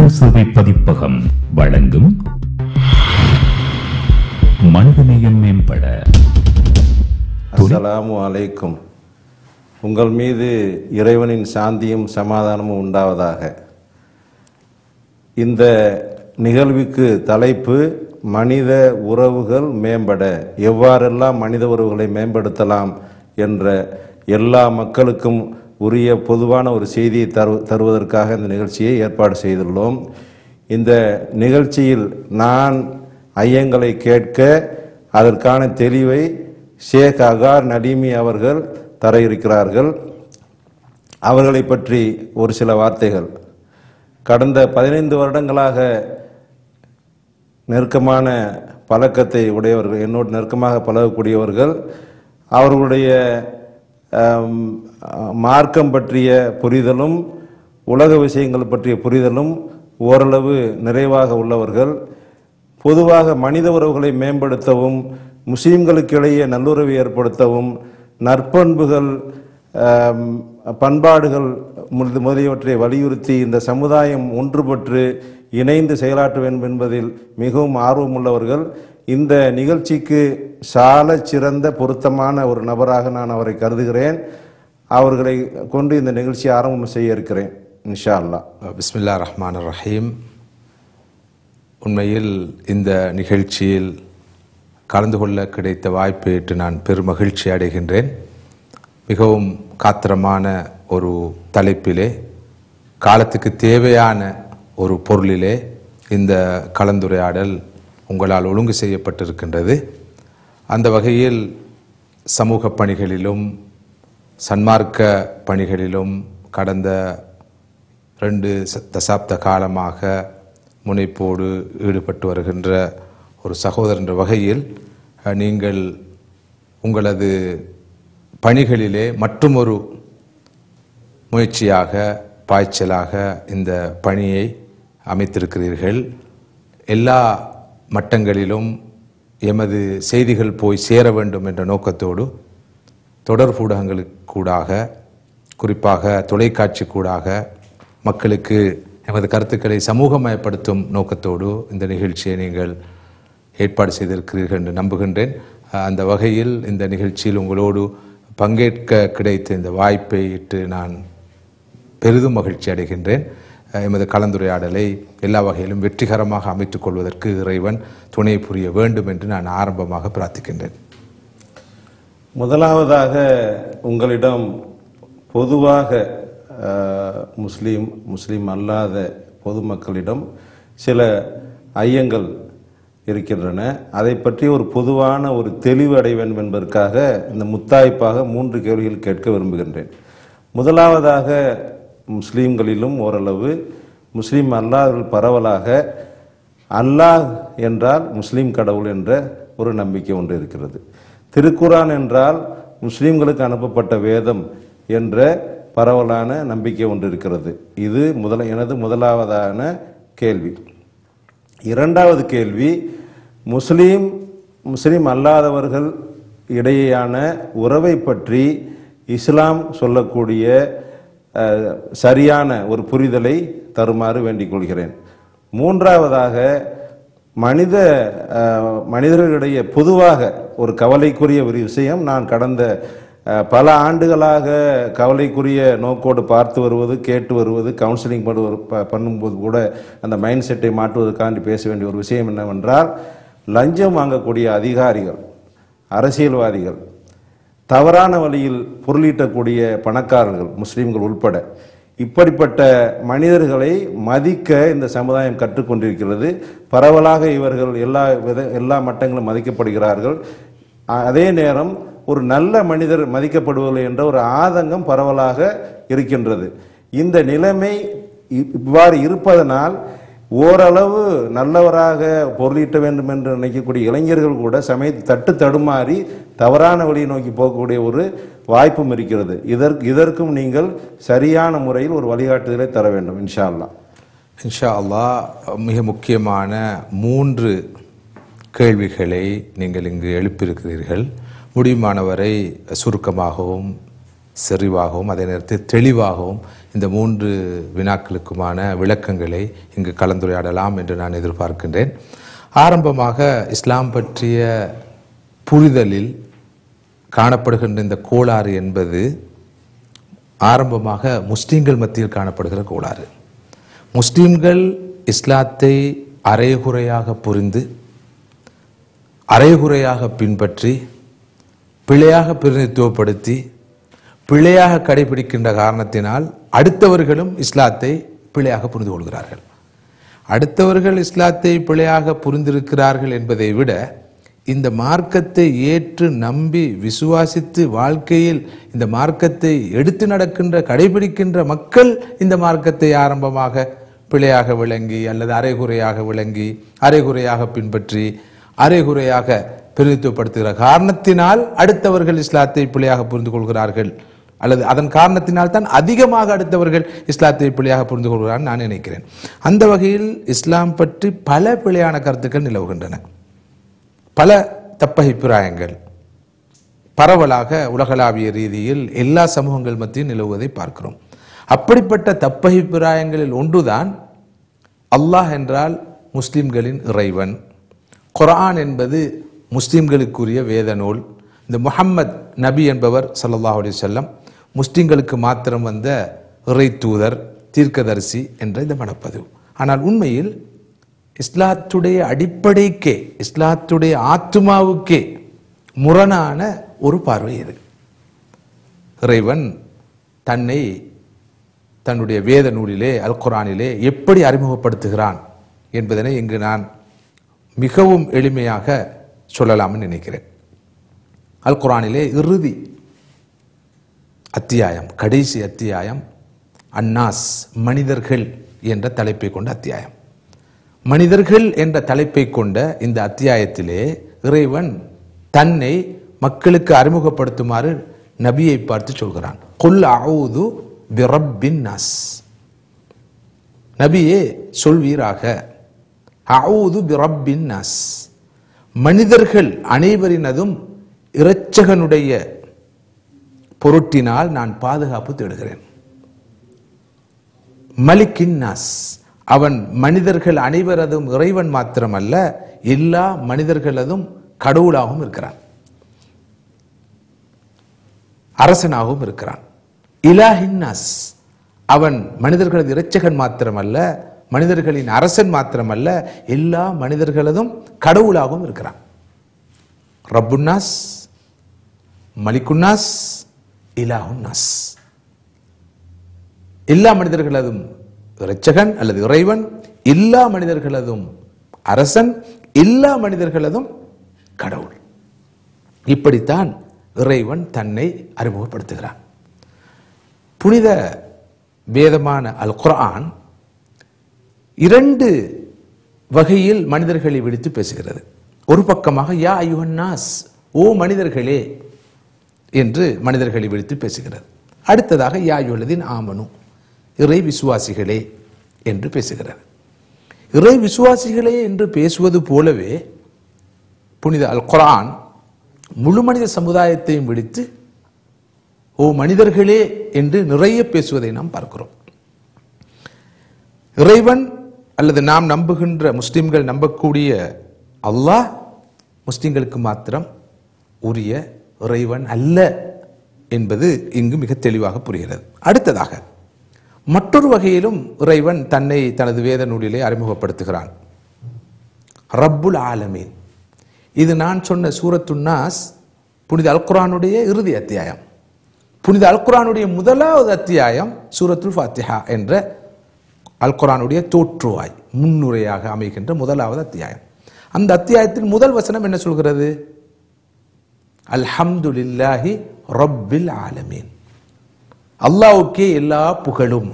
மக்கள் சேவை பதிப்பகம் வழங்கும் மனிதநேயம் மேம்பட. அஸ்ஸலாமு அலைக்கும். உங்கள் மீது இறைவனின் சாந்தியும் சமாதானமும் உண்டாவதாக. இந்த நிகழ்வுக்கு தலைப்பு மனித உறவுகள் மேம்பட, எவ்வாறெல்லாம் மனித உறவுகளை மேம்படுத்தலாம் என்ற எல்லா மக்களுக்கும் உரிய பொதுவான ஒரு செய்தியை தருவதற்காக இந்த நிகழ்ச்சியை ஏற்பாடு செய்துள்ளோம். இந்த நிகழ்ச்சியில் நான் ஐயங்களை கேட்க அதற்கான தெளிவை ஷேக் அகார் நலீமி அவர்கள் தர இருக்கிறார்கள். அவர்களை பற்றி ஒரு சில வார்த்தைகள். கடந்த 15 வருடங்களாக நெருக்கமான பழக்கத்தை உடையவர்கள், என்னோடு நெருக்கமாக பழகக்கூடியவர்கள், அவர்களுடைய மார்க்கம் பற்றிய புரிதலும் உலக விஷயங்கள் பற்றிய புரிதலும் ஓரளவு நிறைவாக உள்ளவர்கள். பொதுவாக மனித உறவுகளை மேம்படுத்தவும், முஸ்லீம்களுக்கிடையே நல்லுறவை ஏற்படுத்தவும், நற்பண்புகள் பண்பாடுகள் முதலியவற்றை வலியுறுத்தி இந்த சமுதாயம் ஒன்றுபட்டு இணைந்து செயலாற்ற வேண்டும் என்பதில் மிகவும் ஆர்வமுள்ளவர்கள். இந்த நிகழ்ச்சிக்கு சால சிறந்த பொருத்தமான ஒரு நபராக நான் அவரை கருதுகிறேன். அவர்களை கொண்டு இந்த நிகழ்ச்சியை ஆரம்பம் செய்ய இருக்கிறேன் இன்ஷா அல்லாஹ். பிஸ்மில்லாஹிர் ரஹ்மானிர் ரஹீம். உண்மையில் இந்த நிகழ்ச்சியில் கலந்து கொள்ள கிடைத்த வாய்ப்பை ஏற்று நான் பெருமகிழ்ச்சி அடைகின்றேன். மிகவும் காத்திரமான ஒரு தலைப்பிலே, காலத்துக்கு தேவையான ஒரு பொருளிலே இந்த கலந்துரையாடல் உங்களால் ஒழுங்கு செய்யப்பட்டிருக்கின்றது. அந்த வகையில் சமூக பணிகளிலும் சன்மார்க்க பணிகளிலும் கடந்த 2 தசாப்த காலமாக முனைப்போடு ஈடுபட்டு வருகின்ற ஒரு சகோதரர் என்ற வகையில் நீங்கள் உங்களது பணிகளிலே மற்றுமொரு முயற்சியாக, பாய்ச்சலாக இந்த பணியை அமைத்திருக்கிறீர்கள். எல்லா மட்டங்களிலும் எமது செய்திகள் போய் சேர வேண்டும் என்ற நோக்கத்தோடு தொடர்பூடகங்களுக்கூடாக, குறிப்பாக தொலைக்காட்சி கூடாக மக்களுக்கு எமது கருத்துக்களை சமூகமயப்படுத்தும் நோக்கத்தோடு இந்த நிகழ்ச்சியை நீங்கள் ஏற்பாடு செய்திருக்கிறீர்கள் என்று நம்புகின்றேன். அந்த வகையில் இந்த நிகழ்ச்சியில் உங்களோடு பங்கேற்க கிடைத்த இந்த வாய்ப்பை இட்டு நான் பெரிதும் மகிழ்ச்சி அடைகின்றேன். எமது கலந்துரையாடலை எல்லா வகையிலும் வெற்றிகரமாக அமைத்துக் கொள்வதற்கு இறைவன் துணை புரிய வேண்டும் என்று நான் ஆரம்பமாக பிரார்த்திக்கின்றேன். முதலாவதாக உங்களிடம் பொதுவாக முஸ்லீம் அல்லாத பொதுமக்களிடம் சில ஐயங்கள் இருக்கின்றன. அதை பற்றி ஒரு பொதுவான ஒரு தெளிவு அடைய வேண்டும் என்பதற்காக இந்த முத்தாய்ப்பாக 3 கேள்விகள் கேட்க விரும்புகின்றேன். முதலாவதாக, முஸ்லீம்களிலும் ஓரளவு, முஸ்லீம் அல்லாதவர்கள் பரவலாக அல்லாஹ் என்றால் முஸ்லீம் கடவுள் என்ற ஒரு நம்பிக்கை ஒன்று இருக்கிறது. திருக்குரான் என்றால் முஸ்லீம்களுக்கு அனுப்பப்பட்ட வேதம் என்ற பரவலான நம்பிக்கை ஒன்று இருக்கிறது. இது எனது முதலாவதான கேள்வி. இரண்டாவது கேள்வி, முஸ்லீம் அல்லாதவர்கள் இடையேயான உறவை பற்றி இஸ்லாம் சொல்லக்கூடிய சரியான ஒரு புரிதலை தருமாறு வேண்டிக் கொள்கிறேன். மூன்றாவதாக, மனிதர்களிடையே பொதுவாக ஒரு கவலைக்குரிய ஒரு விஷயம், நான் கடந்த பல ஆண்டுகளாக கவலைக்குரிய நோக்கோடு பார்த்து வருவது, கேட்டு வருவது, கவுன்சிலிங் பண்ணும்போது கூட அந்த மைண்ட் செட்டை மாற்றுவதற்காண்டி பேச வேண்டிய ஒரு விஷயம் என்னவென்றால், லஞ்சம் வாங்கக்கூடிய அதிகாரிகள், அரசியல்வாதிகள், தவறான வழியில் பொருளீட்டக்கூடிய பணக்காரர்கள், முஸ்லீம்கள் உட்பட, இப்படிப்பட்ட மனிதர்களை மதிக்க இந்த சமுதாயம் கற்றுக்கொண்டிருக்கிறது. பரவலாக இவர்கள் எல்லா மட்டங்களும் மதிக்கப்படுகிறார்கள். அதே நேரம் ஒரு நல்ல மனிதர் மதிக்கப்படுவதில்லை என்ற ஒரு ஆதங்கம் பரவலாக இருக்கின்றது. இந்த நிலைமை இவ்வாறு இருப்பதனால் ஓரளவு நல்லவராக பொருளீட்ட வேண்டும் என்று நினைக்கக்கூடிய இளைஞர்கள் கூட தட்டு தடுமாறி தவறான வழியை நோக்கி போகக்கூடிய ஒரு வாய்ப்பும் இருக்கிறது. இதற்கும் நீங்கள் சரியான முறையில் ஒரு வழிகாட்டுதலை தர வேண்டும் இன்ஷா அல்லாஹ். இன்ஷா அல்லாஹ். மிக முக்கியமான 3 கேள்விகளை நீங்கள் இங்கு எழுப்பியிருக்கிறீர்கள். முடியுமானவரை சுருக்கமாகவும் செறிவாகவும் அதே நேரத்தில் தெளிவாகவும் இந்த 3 வினாக்களுக்குமான விளக்கங்களை இங்கு கலந்துரையாடலாம் என்று நான் எதிர்பார்க்கின்றேன். ஆரம்பமாக இஸ்லாம் பற்றிய புரிதலில் காணப்படுகின்ற இந்த கோளாறு என்பது ஆரம்பமாக முஸ்லிம்கள் மத்தியில் காணப்படுகிற கோளாறு. முஸ்லிம்கள் இஸ்லாத்தை அரைகுறையாக புரிந்து அரைகுறையாக பின்பற்றி பிழையாக பிரதிநிதித்துவப்படுத்தி பிழையாக கடைபிடிக்கின்ற காரணத்தினால் அடுத்தவர்களும் இஸ்லாத்தை பிழையாக புரிந்து கொள்கிறார்கள். அடுத்தவர்கள் இஸ்லாத்தை பிழையாக புரிந்திருக்கிறார்கள் என்பதை விட இந்த மார்க்கத்தை ஏற்று நம்பி விசுவாசித்து வாழ்க்கையில் இந்த மார்க்கத்தை எடுத்து நடக்கின்ற கடைபிடிக்கின்ற மக்கள் இந்த மார்க்கத்தை ஆரம்பமாக பிழையாக விளங்கி அல்லது அரைகுறையாக விளங்கி அரைகுறையாக பின்பற்றி அரைகுறையாக பிரதிநிதித்துவப்படுத்துகிற காரணத்தினால் அடுத்தவர்கள் இஸ்லாத்தை பிழையாக புரிந்து கொள்கிறார்கள் அல்லது அதன் காரணத்தினால் தான் அதிகமாக அடுத்தவர்கள் இஸ்லாத்தை பிழையாக புரிந்து கொள்கிறார்கள் நான் நினைக்கிறேன். அந்த வகையில் இஸ்லாம் பற்றி பல பிழையான கருத்துக்கள் நிலவுகின்றன. பல தப்பபிப்பிராயங்கள் பரவலாக உலகளாவிய ரீதியில் எல்லா சமூகங்கள் மத்தியும் நிலவுவதை பார்க்கிறோம். அப்படிப்பட்ட தப்பபிப்பிராயங்களில் ஒன்றுதான் அல்லாஹ் என்றால் முஸ்லிம்களின் இறைவன், குர்ஆன் என்பது முஸ்லிம்களுக்குரிய வேத நூல், இந்த முஹம்மத் நபி என்பவர் ஸல்லல்லாஹு அலைஹி வஸல்லம் முஸ்லிம்களுக்கு மாத்திரம் வந்த இறை தூதர் தீர்க்கதரிசி என்ற இந்த மனப்பதிவு. ஆனால் உண்மையில் இஸ்லாத்துடைய அடிப்படைக்கே இஸ்லாத்துடைய ஆத்துமாவுக்கே முரணான ஒரு பார்வை இது. இறைவன் தன்னை தன்னுடைய வேத நூலிலே அல் குர்ஆனிலே எப்படி அறிமுகப்படுத்துகிறான் என்பதனை இங்கு நான் மிகவும் எளிமையாக சொல்லலாம்னு நினைக்கிறேன். அல் குர்ஆனிலே இறுதி அத்தியாயம், கடைசி அத்தியாயம் அன்னாஸ், மனிதர்கள் என்ற தலைப்பை கொண்ட அத்தியாயம். மனிதர்கள் என்ற தலைப்பை கொண்ட இந்த அத்தியாயத்திலே இறைவன் தன்னை மக்களுக்கு அறிமுகப்படுத்துமாறு நபியை பார்த்து சொல்கிறான். குல் அஊது பிரப்பின் நாஸ், நபியே சொல்வீராக, அஊது பிரப்பின் நாஸ், மனிதர்கள் அனைவரினதும் இரட்சகனுடைய பொருட்டினால் நான் பாதுகாப்பு தேடுகிறேன். மலிக்கின் நாஸ், அவன் மனிதர்கள் அனைவரதும் இறைவன் மாத்திரமல்ல எல்லா மனிதர்களதும் கடவுளாகவும் இருக்கிறான், அரசனாகவும் இருக்கிறான். இலாஹின் நாஸ், அவன் மனிதர்களது இரட்சகன் மாத்திரமல்ல மனிதர்களின் அரசன் மாத்திரமல்ல எல்லா மனிதர்களதும் கடவுளாகவும் இருக்கிறான். ரப்புன்னாஸ், மலிக்குன்னாஸ், இலாஹுன்னாஸ், எல்லா மனிதர்களதும் இரட்சகன் அல்லது இறைவன், எல்லா மனிதர்களதும் அரசன், எல்லா மனிதர்களதும் கடவுள். இப்படித்தான் இறைவன் தன்னை அறிமுகப்படுத்துகிறான். புனித வேதமான அல் குர்ஆன் 2 வகையில் மனிதர்களை விடுத்து பேசுகிறது. ஒரு பக்கமாக யா அய்யுஹன் நாஸ், ஓ மனிதர்களே என்று மனிதர்களை விடுத்து பேசுகிறது. அடுத்ததாக யா அய்யுஹல்லதீன ஆமனு, இறை விசுவாசிகளே என்று பேசுகிறது. இறை விசுவாசிகளே என்று பேசுவது போலவே புனித அல் குர்ஆன் முழு மனித சமுதாயத்தையும் விடுத்து ஓ மனிதர்களே என்று நிறைய பேசுவதை நாம் பார்க்கிறோம். இறைவன் அல்லது நாம் நம்புகின்ற முஸ்லிம்கள் நம்பக்கூடிய அல்லாஹ் முஸ்லிம்களுக்கு மாத்திரம் உரிய இறைவன் அல்ல என்பது இங்கு மிக தெளிவாக புரிகிறது. அடுத்ததாக மற்றொரு வகையிலும் இறைவன் தன்னை தனது வேத நூலிலே அறிமுகப்படுத்துகிறான். ரப்புல் ஆலமீன், இது நான் சொன்ன சூரத்துன் நாஸ் புனித அல் குர்ஆனுடைய இறுதி அத்தியாயம். புனித அல் குர்ஆனுடைய முதலாவது அத்தியாயம் சூரத்துல் ஃபாத்திஹா என்ற அல் குர்ஆனுடைய தோற்றுவாய் முன்னுரையாக அமைகின்ற முதலாவது அத்தியாயம். அந்த அத்தியாயத்தின் முதல் வசனம் என்ன சொல்கிறது? அல்ஹம்துலில்லாஹி ரப்பில் ஆலமீன், அல்லாஹ்வுக்கே எல்லா புகழும்.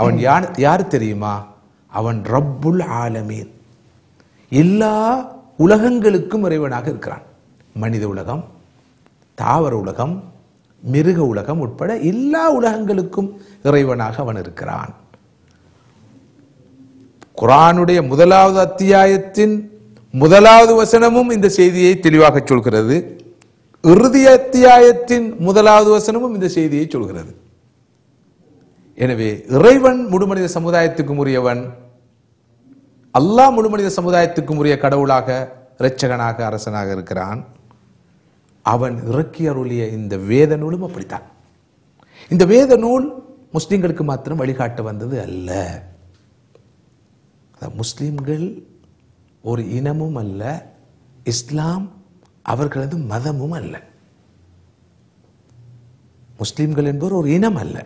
அவன் யார் தெரியுமா? அவன் ரப்புல் ஆலமீன், எல்லா உலகங்களுக்கும் இறைவனாக இருக்கிறான். மனித உலகம், தாவர உலகம், மிருக உலகம் உட்பட எல்லா உலகங்களுக்கும் இறைவனாக அவன் இருக்கிறான். குர்ஆனுடைய முதலாவது அத்தியாயத்தின் முதலாவது வசனமும் இந்த செய்தியை தெளிவாக சொல்கிறது. இறுதி அத்தியாயத்தின் முதலாவது வசனமும் இந்த செய்தியை சொல்கிறது. எனவே இறைவன் முழுமனித சமுதாயத்துக்கும் உரியவன், அல்லாஹ் முழுமனித சமுதாயத்துக்கும் உரிய கடவுளாக, இரட்சகனாக, அரசனாக இருக்கிறான். அவன் இறக்கி அருளிய இந்த வேத நூலும் அப்படித்தான். இந்த வேத நூல் முஸ்லிம்களுக்கு மாத்திரம் வழிகாட்ட வந்தது அல்ல. முஸ்லிம்கள் ஒரு இனமும் அல்ல, இஸ்லாம் அவர்களது மதமும் அல்ல. முஸ்லிம்கள் என்பவர் ஒரு இனம் அல்ல.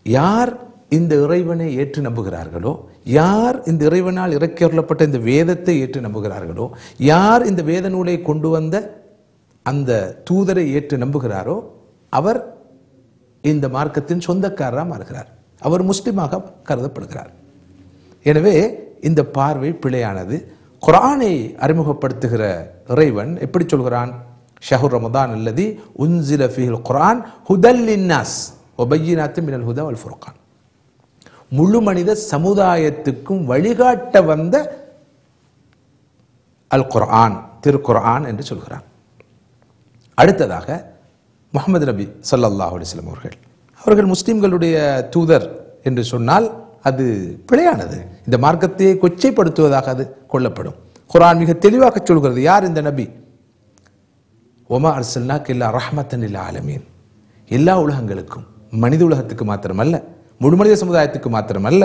யார் இந்த இறைவனை ஏற்று நம்புகிறார்களோ, யார் இந்த இறைவனால் இறக்கி அருளப்பட்ட இந்த வேதத்தை ஏற்று நம்புகிறார்களோ, யார் இந்த வேத நூலை கொண்டு வந்த அந்த தூதரை ஏற்று நம்புகிறாரோ, அவர் இந்த மார்க்கத்தின் சொந்தக்காரராக மாறுகிறார், அவர் முஸ்லிமாக கருதப்படுகிறார். எனவே இந்த பார்வை பிழையானது. குர்ஆனை அறிமுகப்படுத்துகிற இறைவன் எப்படி சொல்கிறான்? ஷஹ்ரு ரமதான் அல்லதி உன்சில ஃபீஹில் குர்ஆன் ஹுதல் லின்னாஸ் வ பய்யினாத்தின் மினல் ஹுதா வல் ஃபுர்கான். முழு மனித சமுதாயத்துக்கும் வழிகாட்ட வந்த அல் குர்ஆன், திருக்குர்ஆன் என்று சொல்கிறான். அடுத்ததாக முஹம்மது நபி ஸல்லல்லாஹு அலைஹி வஸல்லம் அவர்கள் முஸ்லிம்களுடைய தூதர் என்று சொன்னால் அது பிழையானது. இந்த மார்க்கத்தை கொச்சைப்படுத்துவதாக அது கொள்ளப்படும். குர்ஆன் மிக தெளிவாக சொல்கிறது, யார் இந்த நபி? ஒமா அர்சல்னாக இல்லா ரஹ்மத்தன் லில் ஆலமீன். எல்லா உலகங்களுக்கும், மனித உலகத்துக்கு மாத்திரமல்ல, முழுமனித சமுதாயத்துக்கு மாத்திரமல்ல,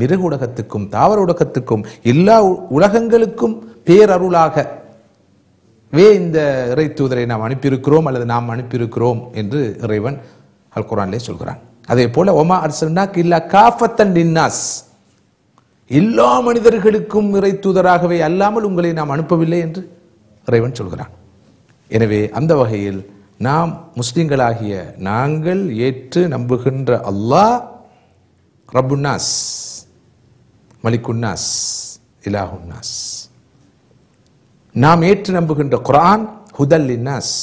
மிருக உலகத்துக்கும் தாவர உலகத்துக்கும் எல்லா உலகங்களுக்கும் பேரருளாகவே இந்த இறை தூதரை நாம் அனுப்பியிருக்கிறோம் அல்லது நாம் அனுப்பியிருக்கிறோம் என்று இறைவன் அல் குர்ஆனிலே சொல்கிறான். அதே போல ஒமா அர்சல்னாக இல்லா காஃபத்தன் லின்னாஸ், எல்லா மனிதர்களுக்கும் இறை தூதராகவே அல்லாமல் உங்களை நாம் அனுப்பவில்லை என்று இறைவன் சொல்கிறான். எனவே அந்த வகையில் நாம் முஸ்லிம்களாகிய நாங்கள் ஏற்று நம்புகின்ற அல்லாஹ் ரப்புன்னாஸ், மலிக்குன்னாஸ், இலாஹுன்னாஸ். நாம் ஏற்று நம்புகின்ற குர்ஆன் ஹுதல் லின்னாஸ்,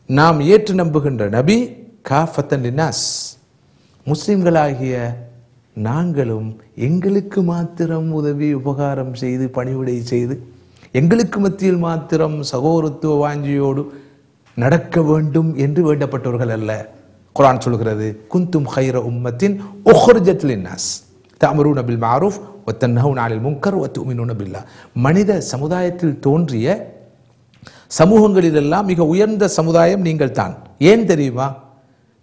நாம் ஏற்று நம்புகின்ற நபி காஃபத்தன் லின்னாஸ். முஸ்லிம்களாகிய நாங்களும் எங்களுக்கு மாத்திரம் உதவி உபகாரம் செய்து பணிவிடை செய்து எங்களுக்கு மத்தியில் மாத்திரம் சகோதரத்துவ வாஞ்சியோடு நடக்க வேண்டும் என்று வேண்டப்பட்டவர்கள் அல்ல. குர்ஆன் சொல்கிறது, குந்தும் கைர உம்மத்தின் உஹ்ரிஜத் லின்னாஸ் தஅமுரூன பில் மஅரூஃப் வ தன்ஹவுன அனில் முன்கர் வ துமினூன பில்லாஹ். மனித சமுதாயத்தில் தோன்றிய சமூகங்களிலெல்லாம் மிக உயர்ந்த சமுதாயம் நீங்கள் தான். ஏன் தெரியுமா?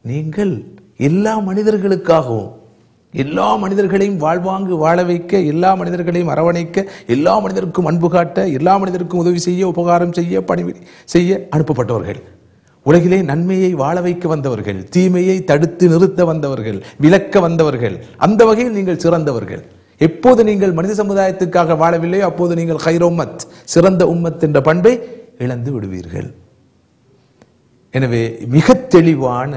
நீங்கள் எல்லா மனிதர்களுக்காகவும், எல்லா மனிதர்களையும் வாழ்வாங்கு வாழ வைக்க, எல்லா மனிதர்களையும் அரவணைக்க, எல்லா மனிதருக்கும் அன்பு காட்ட, எல்லா மனிதருக்கும் உதவி செய்ய, உபகாரம் செய்ய, பணிவிடை செய்ய அனுப்பப்பட்டவர்கள். உலகிலே நன்மையை வாழ வைக்க வந்தவர்கள், தீமையை தடுத்து நிறுத்த வந்தவர்கள், விலக்க வந்தவர்கள். அந்த வகையில் நீங்கள் சிறந்தவர்கள். எப்போது நீங்கள் மனித சமுதாயத்துக்காக வாழவில்லையோ அப்போது நீங்கள் கைர உம்மத், சிறந்த உம்மத் என்ற பண்பை இழந்து விடுவீர்கள். எனவே மிக தெளிவான,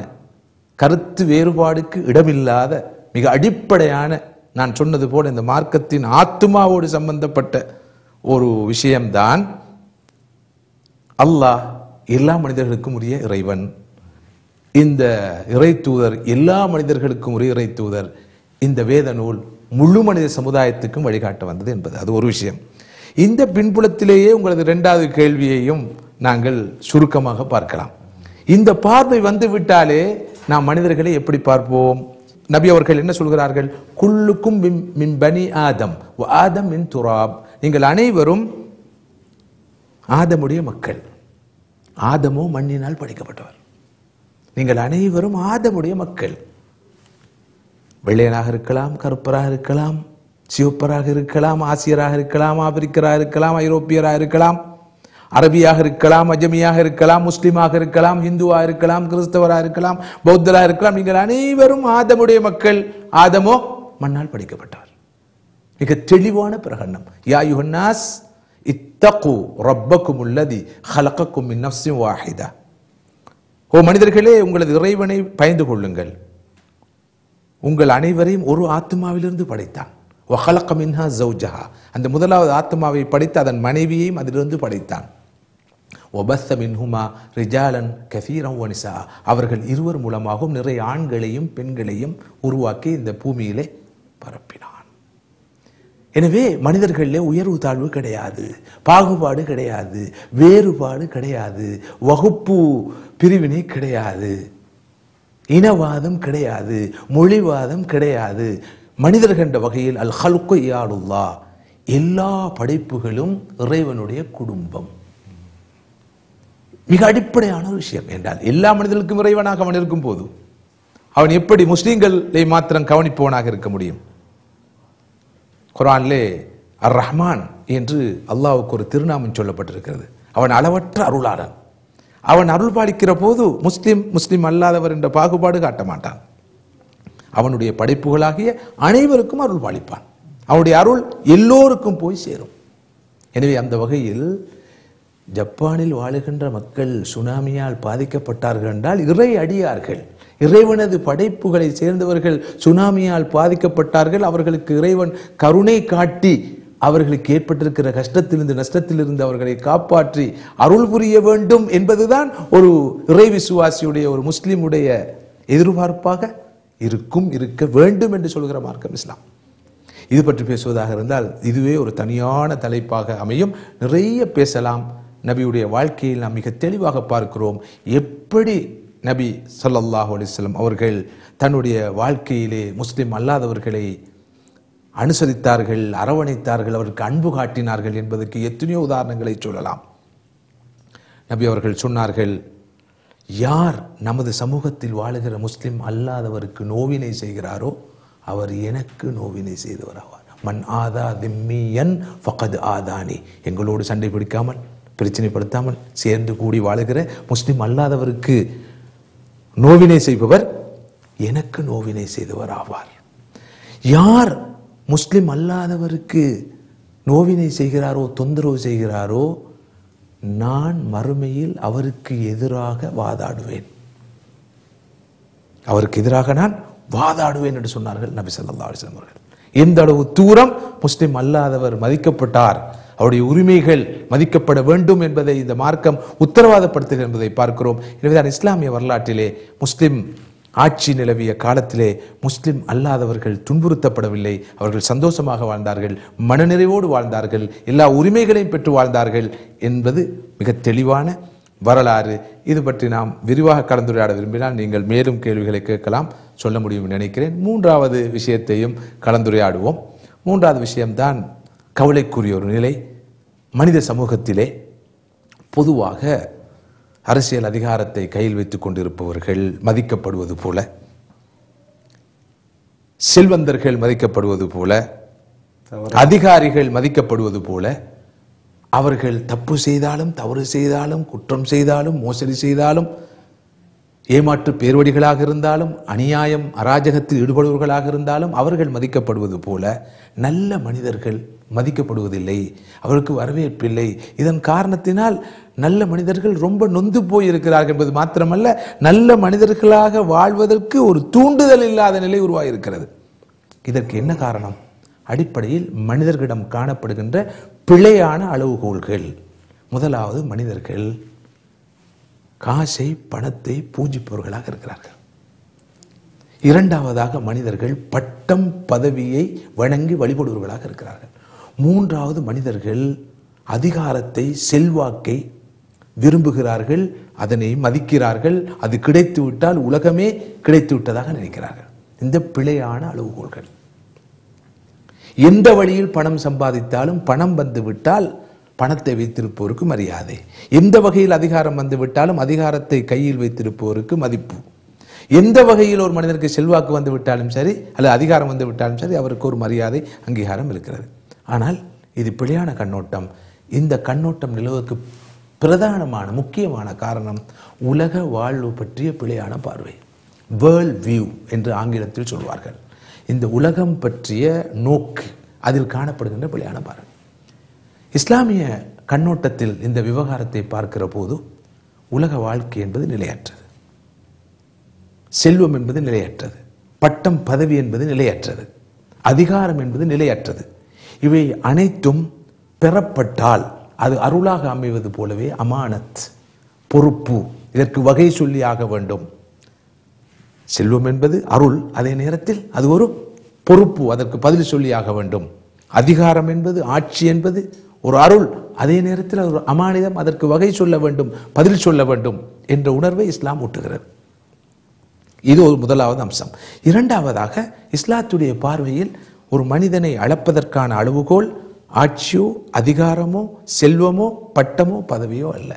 கருத்து வேறுபாடுக்கு இடமில்லாத, மிக அடிப்படையான, நான் சொன்னது போல இந்த மார்க்கத்தின் ஆத்துமாவோடு சம்பந்தப்பட்ட ஒரு விஷயம்தான் அல்லாஹ் எல்லா மனிதர்களுக்கும் உரிய இறைவன். இந்த இறை தூதர் எல்லா மனிதர்களுக்கும் உரிய இறை தூதர். இந்த வேத நூல் முழு மனித சமுதாயத்துக்கும் வழிகாட்ட வந்தது என்பது அது ஒரு விஷயம். இந்த பின்புலத்திலேயே உங்களது இரண்டாவது கேள்வியையும் நாங்கள் சுருக்கமாக பார்க்கலாம். இந்த பார்வை வந்து விட்டாலே நாம் மனிதர்களை எப்படி பார்ப்போம்? நபி அவர்கள் என்ன சொல்கிறார்கள்? குல்லுக்கும் மின் பனி ஆதம் வ ஆதம் மின் துராப். நீங்கள் அனைவரும் ஆதமுடைய மக்கள். ஆதமோ மண்ணினால் படைக்கப்பட்டவர். நீங்கள் அனைவரும் ஆதமுடைய மக்கள். வெள்ளையனாக இருக்கலாம், கருப்பராக இருக்கலாம், சிவப்பராக இருக்கலாம், ஆசியராக இருக்கலாம், ஆப்பிரிக்கராக இருக்கலாம், ஐரோப்பியராக இருக்கலாம், அரபியாக இருக்கலாம், அஜமியாக இருக்கலாம், முஸ்லிமாக இருக்கலாம், இந்துவா இருக்கலாம், கிறிஸ்தவராக இருக்கலாம், பௌத்தராக இருக்கலாம். நீங்கள் அனைவரும் ஆதமுடைய மக்கள். ஆதமோ மண்ணால் படைக்கப்பட்டவர். மிக தெளிவான பிரகடனம். யா யுஹன்னாஸ் இத்தகு ரப்பக்கும் அல்லதி ஹலகக்கும் மின் நஃப்ஸின் வாஹிதா. ஓ மனிதர்களே, உங்களது இறைவனை பயந்து கொள்ளுங்கள். உங்கள் அனைவரையும் ஒரு ஆத்மாவிலிருந்து படைத்தான். வஹலக மின்ஹா ஸௌஜஹா. அந்த முதலாவது ஆத்மாவை படைத்து அதன் மனைவியையும் அதிலிருந்து படைத்தான். வபஸ்ஸ மின்ஹுமா ரிஜாலன் கஸீரன் வ நிஸா. அவர்கள் இருவர் மூலமாகவும் நிறைய ஆண்களையும் பெண்களையும் உருவாக்கி இந்த பூமியிலே பரப்பினான். எனவே மனிதர்களிலே உயர்வு தாழ்வு கிடையாது, பாகுபாடு கிடையாது, வேறுபாடு கிடையாது, வகுப்பு பிரிவினை கிடையாது. இனவாதம் கிடையாது, மொழிவாதம் கிடையாது. மனிதர்கள் என்ற வகையில் அல் ஹல்கு இயாலுல்லா, எல்லா படைப்புகளும் இறைவனுடைய குடும்பம். மிக அடிப்படையான ஒரு விஷயம் என்றால் எல்லா மனிதர்களுக்கும் இறைவனாக அவன் இருக்கும் போது அவன் எப்படி முஸ்லிம்களை மாத்திரம் கவனிப்பவனாக இருக்க முடியும்? குர்ஆனிலே அர் ரஹ்மான் என்று அல்லாஹ்வுக்கு ஒரு திருநாமம் சொல்லப்பட்டிருக்கிறது. அவன் அளவற்ற அருளாளன். அவன் அருள் பாலிக்கிற போது முஸ்லிம் அல்லாதவர் என்ற பாகுபாடு காட்ட மாட்டான். அவனுடைய படைப்புகளாகிய அனைவருக்கும் அருள் பாலிப்பான். அவனுடைய அருள் எல்லோருக்கும் போய் சேரும். எனவே அந்த வகையில் ஜப்பானில் வாழுகின்ற மக்கள் சுனாமியால் பாதிக்கப்பட்டார்கள் என்றால் இறை அடியார்கள், இறைவனது படைப்புகளை சேர்ந்தவர்கள் சுனாமியால் பாதிக்கப்பட்டார்கள். அவர்களுக்கு இறைவன் கருணை காட்டி அவர்களுக்கு ஏற்பட்டிருக்கிற கஷ்டத்திலிருந்து நஷ்டத்திலிருந்து அவர்களை காப்பாற்றி அருள் புரிய வேண்டும் என்பதுதான் ஒரு இறை விசுவாசியுடைய, ஒரு முஸ்லிமுடைய எதிர்பார்ப்பாக இருக்க வேண்டும் என்று சொல்கிற மார்க்கம் இஸ்லாம். இது பற்றி பேசுவதாக இருந்தால் இதுவே ஒரு தனியான தலைப்பாக அமையும். நிறைய பேசலாம். நபியுடைய வாழ்க்கையில் நாம் மிக தெளிவாக பார்க்கிறோம் எப்படி நபி ஸல்லல்லாஹு அலைஹி வஸல்லம் அவர்கள் தன்னுடைய வாழ்க்கையிலே முஸ்லிம் அல்லாதவர்களை அனுசரித்தார்கள், அரவணைத்தார்கள், அவருக்கு அன்பு காட்டினார்கள் என்பதற்கு எத்தனையோ உதாரணங்களை சொல்லலாம். நபி அவர்கள் சொன்னார்கள், யார் நமது சமூகத்தில் வாழுகிற முஸ்லிம் அல்லாதவருக்கு நோவினை செய்கிறாரோ அவர் எனக்கு நோவினை செய்தவராவார். மன் ஆதா திம்மியன் ஃபகத் ஆதானி. எங்களோடு சண்டை பிடிக்காமல் பிரச்சனைப்படுத்தாமல் சேர்ந்து கூடி வாழுகிற முஸ்லிம் அல்லாதவருக்கு நோவினை செய்பவர் எனக்கு நோவினை செய்தவர் ஆவார். யார் முஸ்லிம் அல்லாதவருக்கு நோவினை செய்கிறாரோ, தொந்தரவு செய்கிறாரோ, நான் மறுமையில் அவருக்கு எதிராக வாதாடுவேன். அவருக்கு எதிராக நான் வாதாடுவேன் என்று சொன்னார்கள் நபி ஸல்லல்லாஹு அலைஹி வஸல்லம் அவர்கள். எந்த அளவு தூரம் முஸ்லிம் அல்லாதவர் மதிக்கப்பட்டார், அவருடைய உரிமைகள் மதிக்கப்பட வேண்டும் என்பதை இந்த மார்க்கம் உத்தரவாதப்படுத்துகிறது என்பதை பார்க்கிறோம். எனவேதான் இஸ்லாமிய வரலாற்றிலே முஸ்லிம் ஆட்சி நிலவிய காலத்திலே முஸ்லிம் அல்லாதவர்கள் துன்புறுத்தப்படவில்லை. அவர்கள் சந்தோஷமாக வாழ்ந்தார்கள், மனநிறைவோடு வாழ்ந்தார்கள், எல்லா உரிமைகளையும் பெற்று வாழ்ந்தார்கள் என்பது மிக தெளிவான வரலாறு. இது பற்றி நாம் விரிவாக கலந்துரையாட விரும்பினால் நீங்கள் மேலும் கேள்விகளை கேட்கலாம், சொல்ல முடியும் நினைக்கிறேன். மூன்றாவது விஷயத்தையும் கலந்துரையாடுவோம். மூன்றாவது விஷயம்தான் கவலைக்குரிய ஒரு நிலை. மனித சமூகத்திலே பொதுவாக அரசியல் அதிகாரத்தை கையில் வைத்துக் கொண்டிருப்பவர்கள் மதிக்கப்படுவது போல, செல்வந்தர்கள் மதிக்கப்படுவது போல, அதிகாரிகள் மதிக்கப்படுவது போல, அவர்கள் தப்பு செய்தாலும் தவறு செய்தாலும் குற்றம் செய்தாலும் மோசடி செய்தாலும் ஏமாற்று பேர்வடிகளாக இருந்தாலும் அநியாயம் அராஜகத்தில் ஈடுபடுவர்களாக இருந்தாலும் அவர்கள் மதிக்கப்படுவது போல நல்ல மனிதர்கள் மதிக்கப்படுவதில்லை, அவருக்கு வரவேற்பில்லை. இதன் காரணத்தினால் நல்ல மனிதர்கள் ரொம்ப நொந்து போயிருக்கிறார்கள் என்பது மாத்திரமல்ல, நல்ல மனிதர்களாக வாழ்வதற்கு ஒரு தூண்டுதல் இல்லாத நிலை உருவாகியிருக்கிறது. இதற்கு என்ன காரணம்? அடிப்படையில் மனிதர்களிடம் காணப்படுகின்ற பிழையான அளவுகோல்கள். முதலாவது, மனிதர்கள் காசை பணத்தை பூஜிப்பவர்களாக இருக்கிறார்கள். இரண்டாவதாக, மனிதர்கள் பட்டம் பதவியை வணங்கி வழிபடுவர்களாக இருக்கிறார்கள். மூன்றாவது, மனிதர்கள் அதிகாரத்தை செல்வாக்கை விரும்புகிறார்கள், அதனை மதிக்கிறார்கள். அது கிடைத்து விட்டால் உலகமே கிடைத்து விட்டதாக நினைக்கிறார்கள். இந்த பிழையான அளவுகோல்கள். எந்த வழியில் பணம் சம்பாதித்தாலும் பணம் வந்துவிட்டால் பணத்தை வைத்திருப்போருக்கு மரியாதை, எந்த வகையில் அதிகாரம் வந்துவிட்டாலும் அதிகாரத்தை கையில் வைத்திருப்போருக்கு மதிப்பு, எந்த வகையில் ஒரு மனிதனுக்கு செல்வாக்கு வந்து விட்டாலும் சரி அல்லது அதிகாரம் வந்து விட்டாலும் சரி அவருக்கு ஒரு மரியாதை அங்கீகாரம் இருக்கிறது. ஆனால் இது பிழையான கண்ணோட்டம். இந்த கண்ணோட்டம் நிலவுக்கு பிரதானமான முக்கியமான காரணம் உலக வாழ்வு பற்றிய பிழையான பார்வை, வேர்ல்ட் வியூ என்று ஆங்கிலத்தில் சொல்வார்கள். இந்த உலகம் பற்றிய நோக்கு, அதில் காணப்படுகின்ற பிழையான பார்வை. இஸ்லாமிய கண்ணோட்டத்தில் இந்த விவகாரத்தை பார்க்கிற போது உலக வாழ்க்கை என்பது நிலையற்றது, செல்வம் என்பது நிலையற்றது, பட்டம் பதவி என்பது நிலையற்றது, அதிகாரம் என்பது நிலையற்றது. இவை அனைத்தும் பெறப்பட்டால் அது அருளாக அமைவது போலவே அமானத், பொறுப்பு, இதற்கு வகை சொல்லி ஆக வேண்டும். செல்வம் என்பது அருள், அதே நேரத்தில் அது ஒரு பொறுப்பு, அதற்கு பதில் சொல்லி ஆக வேண்டும். அதிகாரம் என்பது, ஆட்சி என்பது ஒரு அருள், அதே நேரத்தில் ஒரு அமானிதம், அதற்கு வகை சொல்ல வேண்டும், பதில் சொல்ல வேண்டும் என்ற உணர்வை இஸ்லாம் ஊட்டுகிறது. இது ஒரு முதலாவது அம்சம். இரண்டாவதாக, இஸ்லாத்துடைய பார்வையில் ஒரு மனிதனை அளப்பதற்கான அளவுகோல் ஆட்சியோ அதிகாரமோ செல்வமோ பட்டமோ பதவியோ அல்ல.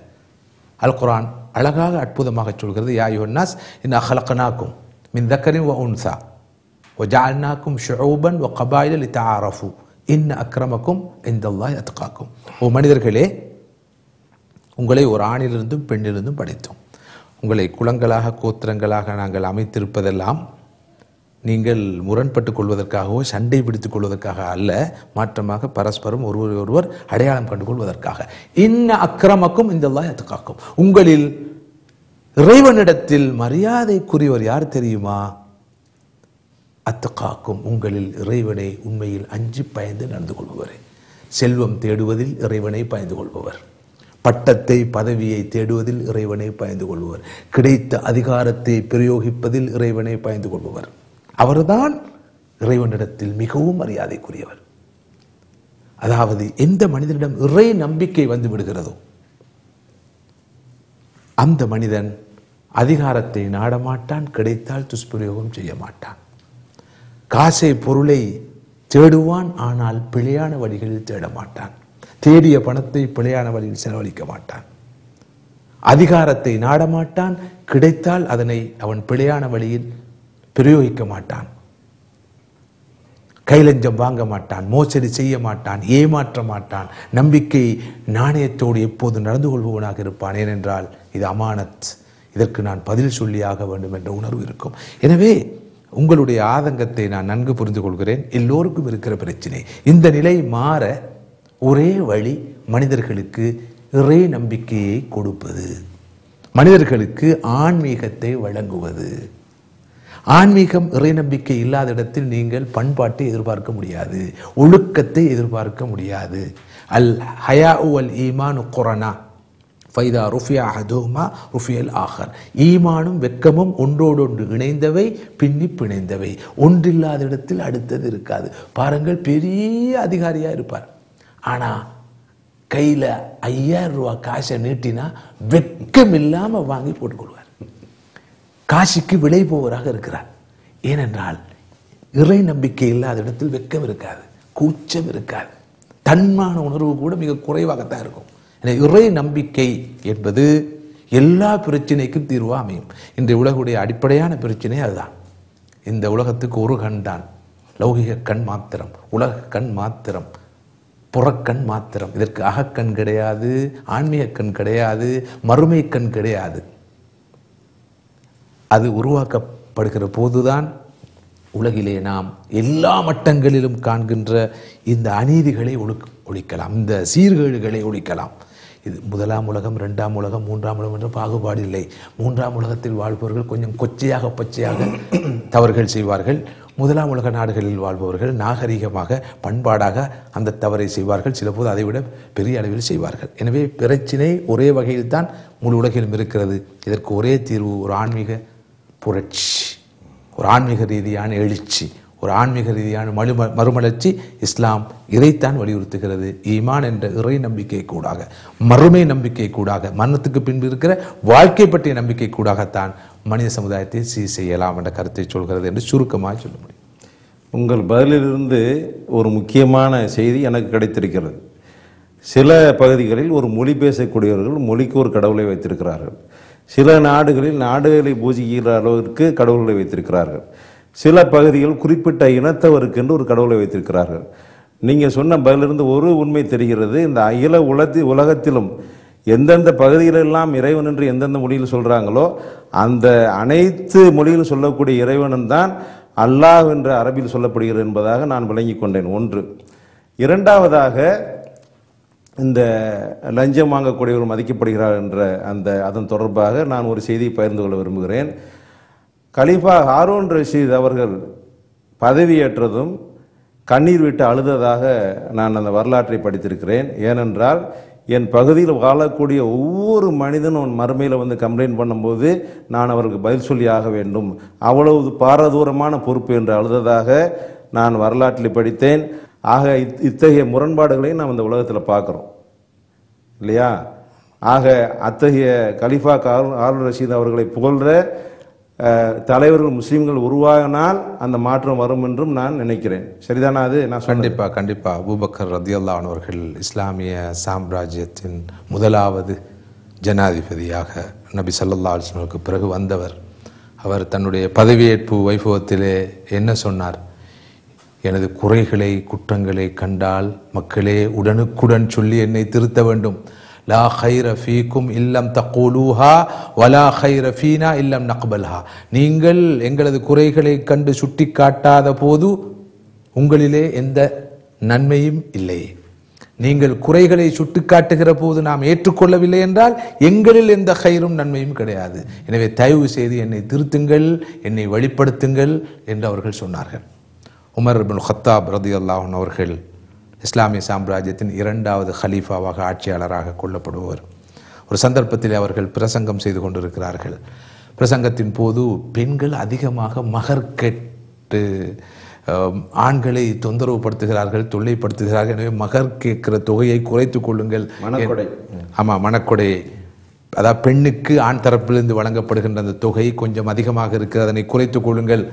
அல் குர்ஆன் அழகாக அற்புதமாக சொல்கிறது, யா அய்யுஹன்னாஸ் இன்னா ஹலக்னாக்கும் மின் தக்கரின் வ உன்ஸா வஜஅல்னாக்கும் ஷுஊபன் வ கபாயில லிதஆரஃபு இன்ன அக்ரமக்கும் இன்தல்லாஹி அத்காக்கும். ஓ மனிதர்களே, உங்களை ஒரு ஆணிலிருந்தும் பெண்ணிலிருந்தும் படைத்தோம். உங்களை குலங்களாக கோத்திரங்களாக நாங்கள் அமைத்திருப்பதெல்லாம் நீங்கள் முரண்பட்டுக் கொள்வதற்காகவோ சண்டை பிடித்துக் கொள்வதற்காக அல்ல, மாற்றமாக பரஸ்பரம் ஒருவர் ஒருவர் அடையாளம் கண்டு கொள்வதற்காக. இன்ன அக்ரமக்கும் இன்தல்லாஹி அத்காக்கும். உங்களில் இறைவனிடத்தில் மரியாதைக்குரியவர் யார் தெரியுமா? அத்காக்கும், உங்களில் இறைவனை உண்மையில் அஞ்சி பயந்து நடந்து கொள்பவரே. செல்வம் தேடுவதில் இறைவனை பயந்து கொள்பவர், பட்டத்தை பதவியை தேடுவதில் இறைவனை பயந்து கொள்பவர், கிடைத்த அதிகாரத்தை பிரயோகிப்பதில் இறைவனை பயந்து கொள்பவர். அவர்தான் இறைவனிடத்தில் மிகவும் மரியாதைக்குரியவர். அதாவது எந்த மனிதனிடம் இறை நம்பிக்கை வந்து விடுகிறதோ அந்த மனிதன் அதிகாரத்தை நாடமாட்டான், கிடைத்தால் துஷ்பிரயோகம் செய்ய மாட்டான். காசை பொருளை தேடுவான், ஆனால் பிழையான வழிகளில் தேட மாட்டான். தேடிய பணத்தை பிழையான வழியில் செலவழிக்க மாட்டான். அதிகாரத்தை நாடமாட்டான், கிடைத்தால் அதனை அவன் பிழையான வழியில் பிரயோகிக்க மாட்டான். கைலஞ்சம் வாங்க மாட்டான், மோசடி செய்ய மாட்டான், ஏமாற்ற மாட்டான். நம்பிக்கை நாணயத்தோடு எப்போது நடந்து கொள்பவனாக இருப்பான். ஏனென்றால் இது அமானத், இதற்கு நான் பதில் சொல்லியாக வேண்டும் என்ற உணர்வு இருக்கும். எனவே உங்களுடைய ஆதங்கத்தை நான் நன்கு புரிந்து கொள்கிறேன். எல்லோருக்கும் இருக்கிற பிரச்சனை. இந்த நிலை மாற ஒரே வழி மனிதர்களுக்கு இறை நம்பிக்கையை கொடுப்பது, மனிதர்களுக்கு ஆன்மீகத்தை வழங்குவது. ஆன்மீகம் இறை நம்பிக்கை இல்லாத இடத்தில் நீங்கள் பண்பாட்டை எதிர்பார்க்க முடியாது, ஒழுக்கத்தை எதிர்பார்க்க முடியாது. அல் ஹயாஉ வல் ஈமானு குரானா ஃபைதா ருஃபியா அஹதுஹுமா ருஃபியல் ஆஹர். ஈமானும் வெட்கமும் ஒன்றோடொன்று இணைந்தவை, பின்னி பிணைந்தவை. ஒன்றில்லாத இடத்தில் அடுத்தது இருக்காது. பாருங்கள், பெரிய அதிகாரியா இருப்பார், ஆனா கையில 5000 ரூபாய் காசை நீட்டினா வெட்கம் இல்லாம வாங்கி போட்டுக்கொள்வார். காசிக்கு விலை போவராக இருக்கிறார். ஏனென்றால் இறை நம்பிக்கை இல்லாத இடத்தில் வெட்கம் இருக்காது, கூச்சம் இருக்காது, தன்மான உணர்வு கூட மிக குறைவாகத்தான் இருக்கும். இறை நம்பிக்கை என்பது எல்லா பிரச்சனைக்கும் தீர்வா அமையும். இன்றைய உலகுடைய அடிப்படையான பிரச்சனை அதுதான். இந்த உலகத்துக்கு ஒரு கண் தான், லௌகிக கண் மாத்திரம், உலக கண் மாத்திரம், புறக்கண் மாத்திரம். இதற்கு அகக்கண் கிடையாது, ஆன்மீக கண் கிடையாது, மறுமை கண் கிடையாது. அது உருவாக்கப்படுகிற போதுதான் உலகிலே நாம் எல்லா மட்டங்களிலும் காண்கின்ற இந்த அநீதிகளை ஒழிக்கலாம், இந்த சீர்கேடுகளை ஒழிக்கலாம். இது 1ஆம் உலகம், 2ஆம் உலகம், 3ஆம் உலகம் என்ற பாகுபாடு இல்லை. 3ஆம் உலகத்தில் வாழ்பவர்கள் கொஞ்சம் கொச்சையாக பச்சையாக தவறுகள் செய்வார்கள். 1ஆம் உலக நாடுகளில் வாழ்பவர்கள் நாகரிகமாக பண்பாடாக அந்த தவறை செய்வார்கள். சில போது அதைவிட பெரிய அளவில் செய்வார்கள். எனவே பிரச்சினை ஒரே வகையில் தான் முழு உலகிலும் இருக்கிறது. இதற்கு ஒரே தீர்வு ஒரு ஆன்மீக புரட்சி, ஒரு ஆன்மீக ரீதியான எழுச்சி, ஒரு ஆன்மீக ரீதியான மறுமலர்ச்சி. இஸ்லாம் இதைத்தான் வலியுறுத்துகிறது. ஈமான் என்ற இறை நம்பிக்கை கூடாக, மறுமை நம்பிக்கை கூடாக, மரணத்துக்கு பின்பு இருக்கிற வாழ்க்கை பற்றிய நம்பிக்கை கூடாகத்தான் மனித சமுதாயத்தை சீர் செய்யலாம் என்ற கருத்தை சொல்கிறது என்று சுருக்கமாக சொல்ல முடியும். உங்கள் பதிலிலிருந்து ஒரு முக்கியமான செய்தி எனக்கு கிடைத்திருக்கிறது. சில பகுதிகளில் ஒரு மொழி பேசக்கூடியவர்கள் மொழிக்கு ஒரு கடவுளை வைத்திருக்கிறார்கள். சில நாடுகளில் நாடுகளை பூஜிக்கிற அளவிற்கு கடவுளை வைத்திருக்கிறார்கள். சில பகுதிகள் குறிப்பிட்ட இனத்தவருக்கு என்று ஒரு கடவுளை வைத்திருக்கிறார்கள். நீங்கள் சொன்ன பதிலிருந்து ஒரு உண்மை தெரிகிறது. இந்த அகில உலகத்திலும் எந்தெந்த பகுதிகளெல்லாம் இறைவன் என்று எந்தெந்த மொழியில் சொல்கிறாங்களோ அந்த அனைத்து மொழியில் சொல்லக்கூடிய இறைவனும் தான் அல்லாஹ் என்று அரபியில் சொல்லப்படுகிறது என்பதாக நான் விளங்கி கொண்டேன். ஒன்று. இரண்டாவதாக, இந்த லஞ்சம் வாங்கக்கூடியவர் மதிக்கப்படுகிறார் என்ற அதன் தொடர்பாக நான் ஒரு செய்தியை பகிர்ந்து கொள்ள விரும்புகிறேன். கலீஃபா ஹாரூன் ரஷீத் அவர்கள் பதவியேற்றதும் கண்ணீர் விட்டு அழுததாக நான் அந்த வரலாற்றை படித்திருக்கிறேன். ஏனென்றால் என் பகுதியில் வாழக்கூடிய ஒவ்வொரு மனிதனும் மறுமையில் வந்து கம்ப்ளைண்ட் பண்ணும்போது நான் அவருக்கு பதில் சொல்லி ஆக வேண்டும், அவ்வளவு பாரதூரமான பொறுப்பு என்று அழுததாக நான் வரலாற்றில் படித்தேன். ஆக இத்தகைய முரண்பாடுகளையும் நாம் இந்த உலகத்தில் பார்க்குறோம் இல்லையா? ஆக அத்தகைய கலீஃபா ஹாரூன் ரஷீத் அவர்களை புகழ்ற தலைவர்கள் முஸ்லீம்கள் உருவாகினால் அந்த மாற்றம் வரும் என்றும் நான் நினைக்கிறேன். சரிதானா? அது நான் கண்டிப்பாக அபூபக்கர் ரலியல்லாஹு அன்ஹு அவர்கள் இஸ்லாமிய சாம்ராஜ்யத்தின் முதலாவது ஜனாதிபதியாக நபி ஸல்லல்லாஹு அலைஹி வஸல்லம் பிறகு வந்தவர். அவர் தன்னுடைய பதவியேற்பு வைபவத்திலே என்ன சொன்னார்? எனது குறைகளை குற்றங்களை கண்டால் மக்களே உடனுக்குடன் சொல்லி என்னை திருத்த வேண்டும். லா கைர ஃபீக்கும் இல்லம் தக்கூலூஹா வலா கைர ஃபீனா இல்லம் நக்பல்ஹா. நீங்கள் எங்களது குறைகளை கண்டு சுட்டி காட்டாத போது உங்களிலே எந்த நன்மையும் இல்லை. நீங்கள் குறைகளை சுட்டிக்காட்டுகிற போது நாம் ஏற்றுக்கொள்ளவில்லை என்றால் எங்களில் எந்த கைரும் நன்மையும் கிடையாது. எனவே தயவு செய்து என்னை திருத்துங்கள், என்னை வழிப்படுத்துங்கள் என்று அவர்கள் சொன்னார்கள். உமர் இப்னு கத்தாப் ரலியல்லாஹு அன்ஹு அவர்கள் இஸ்லாமிய சாம்ராஜ்யத்தின் 2வது ஹலீஃபாவாக ஆட்சியாளராக கொள்ளப்படுபவர். ஒரு சந்தர்ப்பத்தில் அவர்கள் பிரசங்கம் செய்து கொண்டிருக்கிறார்கள். பிரசங்கத்தின் போது பெண்கள் அதிகமாக மகர் கேட்டு ஆண்களை தொந்தரவுப்படுத்துகிறார்கள், தொல்லைப்படுத்துகிறார்கள். எனவே மகர் கேட்கிற தொகையை குறைத்து கொள்ளுங்கள். மணக்கொடை, அதாவது பெண்ணுக்கு ஆண் தரப்பிலிருந்து வழங்கப்படுகின்ற அந்த தொகை கொஞ்சம் அதிகமாக இருக்கிறது, அதனை குறைத்து கொள்ளுங்கள்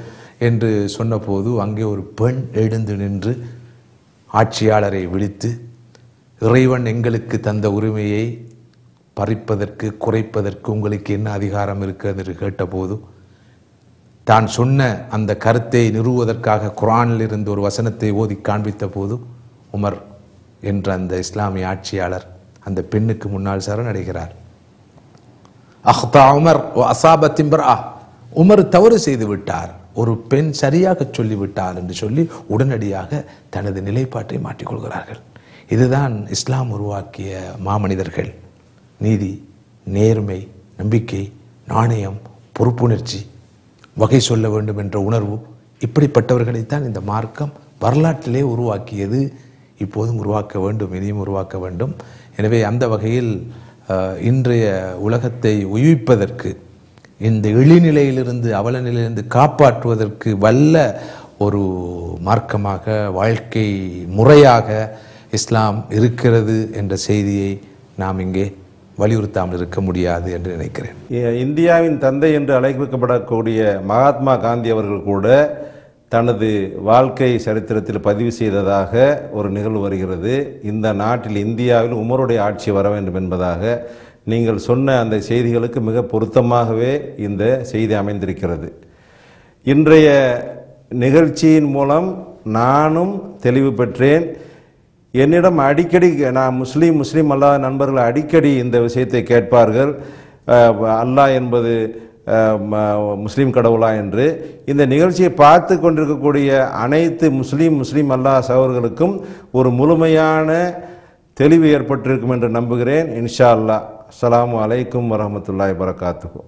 என்று சொன்னபோது அங்கே ஒரு பெண் எழுந்து நின்று ஆட்சியாளரை விழித்து, இறைவன் எங்களுக்கு தந்த உரிமையை பறிப்பதற்கு குறைப்பதற்கு உங்களுக்கு என்ன அதிகாரம் இருக்கிறது என்று கேட்டபோது தான் சொன்ன அந்த கருத்தை நிறுவுவதற்காக குர்ஆனில் இருந்து ஒரு வசனத்தை ஓதி காண்பித்த போது உமர் என்ற அந்த இஸ்லாமிய ஆட்சியாளர் அந்த பெண்ணுக்கு முன்னால் சரணடைகிறார். அஹ்தா உமர் அஸாபத் இம்ரா, உமர் தவறு செய்து விட்டார், ஒரு பெண் சரியாக சொல்லிவிட்டார் என்று சொல்லி உடனடியாக தனது நிலைப்பாட்டை மாற்றிக்கொள்கிறார்கள். இதுதான் இஸ்லாம் உருவாக்கிய மாமனிதர்கள். நீதி, நேர்மை, நம்பிக்கை, நாணயம், பொறுப்புணர்ச்சி, வகை சொல்ல வேண்டும் என்ற உணர்வு, இப்படிப்பட்டவர்களைத்தான் இந்த மார்க்கம் வரலாற்றிலே உருவாக்கியது. இப்போதும் உருவாக்க வேண்டும், இனியும் உருவாக்க வேண்டும். எனவே அந்த வகையில் இன்றைய உலகத்தை உயிர்ப்பதற்கு, இந்த இழிநிலையிலிருந்து அவல நிலையிலிருந்து காப்பாற்றுவதற்கு வல்ல ஒரு மார்க்கமாக, வாழ்க்கை முறையாக இஸ்லாம் இருக்கிறது என்ற செய்தியை நாம் இங்கே வலியுறுத்தாமல் இருக்க முடியாது என்று நினைக்கிறேன். இந்தியாவின் தந்தை என்று அழைக்கப்படக்கூடிய மகாத்மா காந்தி அவர்கள் கூட தனது வாழ்க்கை சரித்திரத்தில் பதிவு செய்ததாக ஒரு நிகழ்வு வருகிறது. இந்த நாட்டில், இந்தியாவில் உமருடைய ஆட்சி வர வேண்டும் என்பதாக நீங்கள் சொன்ன அந்த செய்திகளுக்கு மிக பொருத்தமாகவே இந்த செய்தி அமைந்திருக்கிறது. இன்றைய நிகழ்ச்சியின் மூலம் நானும் தெளிவு பெற்றேன். என்னிடம் அடிக்கடி, நான் முஸ்லீம் அல்லாத நண்பர்கள் அடிக்கடி இந்த விஷயத்தை கேட்பார்கள், அல்லாஹ் என்பது முஸ்லீம் கடவுளா என்று. இந்த நிகழ்ச்சியை பார்த்து கொண்டிருக்கக்கூடிய அனைத்து முஸ்லீம் அல்லாஹ் சகோதரர்களுக்கும் ஒரு முழுமையான தெளிவு ஏற்பட்டிருக்கும் என்று நம்புகிறேன். இன்ஷா அல்லாஹ். அஸ்ஸலாமு அலைக்கும் வரஹ்மத்துல்லாஹி வபரகாத்துஹு.